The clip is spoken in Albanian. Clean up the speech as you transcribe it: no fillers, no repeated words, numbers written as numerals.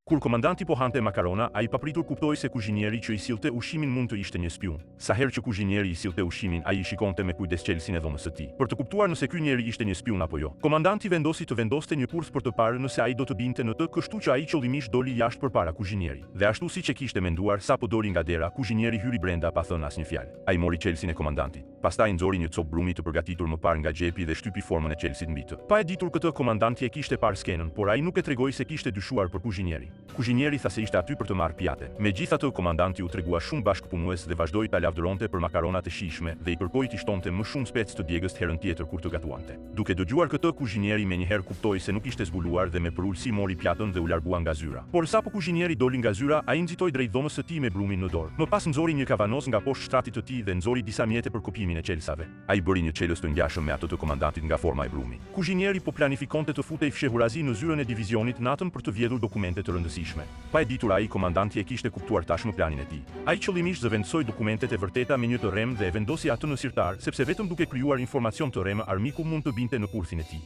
Kur komandanti po hante makarona, ai papritur kuptoi se kuzhinieri që i sillte ushqimin mund të ishte një spiun. Sa herë që kuzhinieri i sillte ushqimin, ai i shikonte me kujdes qelsin e dhomës së tij, për të kuptuar nëse ky njeri ishte një spiun apo jo. Komandanti vendosi të vendoste një kurth për të parë nëse ai do të binte në të, kështu që ai qëllimisht doli jashtë përpara kuzhinieri. Dhe ashtu siç e kishte menduar, sapo doli nga dera, kuzhinieri hyri brenda pa thënë asnjë fjalë. Ai mori qelsin e komandantit. Pastaj nxori një copë brumi të përgatitur më parë nga xhepi dhe shtypi formën e qelsit mbi të. Pa e ditur këtë, komandanti e kishte parë skenën, por ai nuk e tregoi se kishte dyshuar për kuzhinieri. Kuzhinieri tha se ishte aty për të marrë pjate. Megjithatë, komandanti u tregua shumë bashkëpunues dhe vazhdoi ta lavdëronte për makaronat e shijshme dhe i kërkoi t'i shtonte më shumë specë të djegës herën tjetër kur të gatuante. Duke dëgjuar këtë, kuzhinieri menjëherë kuptoi se nuk ishte zbuluar dhe me përulësi mori pjatën dhe u largua nga zyra. Por sapo kuzhinieri doli nga zyra, ai nxitoi drejt dhomës së tij me brumin në dorë. Më pas nxori një kavanoz nga poshtë shtratit të tij dhe nxori disa mjete për kopimin e qelsave. Ai bëri një çelës të ngjashëm me atë të komandantit nga forma e brumit. Kuzhinieri po planifikonte të futej fshehurazi në zyrën e divizionit natën për të vjedhur dokumente të rëndësishme. Pa e ditur ai, komandanti e kishte kuptuar tashmë planin e tij. Ai qëllimisht zëvendësoi dokumentet e vërteta me një të rrem dhe e vendosi atë në sirtar, sepse vetëm duke krijuar informacion të rrem armiku mund të binte në kurthin e tij.